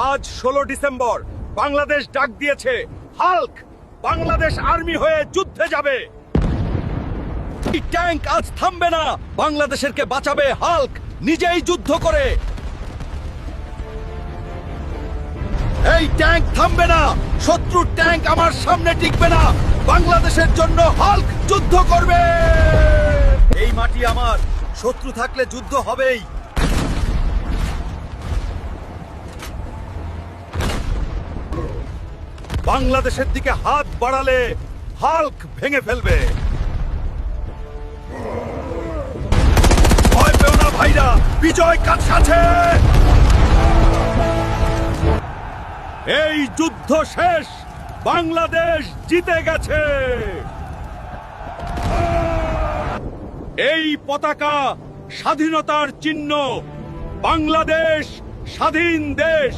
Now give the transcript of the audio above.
আজ 16 ডিসেম্বর বাংলাদেশ ডাক দিয়েছে হাল্ক বাংলাদেশ আর্মি হয়ে যুদ্ধে যাবে। এই ট্যাঙ্ক আজ থামবে না, বাংলাদেশেরকে বাঁচাবে হাল্ক নিজেই যুদ্ধ করে। এই ট্যাঙ্ক থামবে না, শত্রুর ট্যাঙ্ক আমার সামনে টিকবে না, বাংলাদেশের জন্য হাল্ক যুদ্ধ করবে। এই মাটি আমার, শত্রু থাকলে যুদ্ধ হবেই। বাংলাদেশের দিকে হাত বাড়ালে হাল্ক ভেঙে ফেলবে। ভয় পেও না ভাইরা, বিজয় কাছে। এই যুদ্ধ শেষ, বাংলাদেশ জিতে গেছে। এই পতাকা স্বাধীনতার চিহ্ন, বাংলাদেশ স্বাধীন দেশ।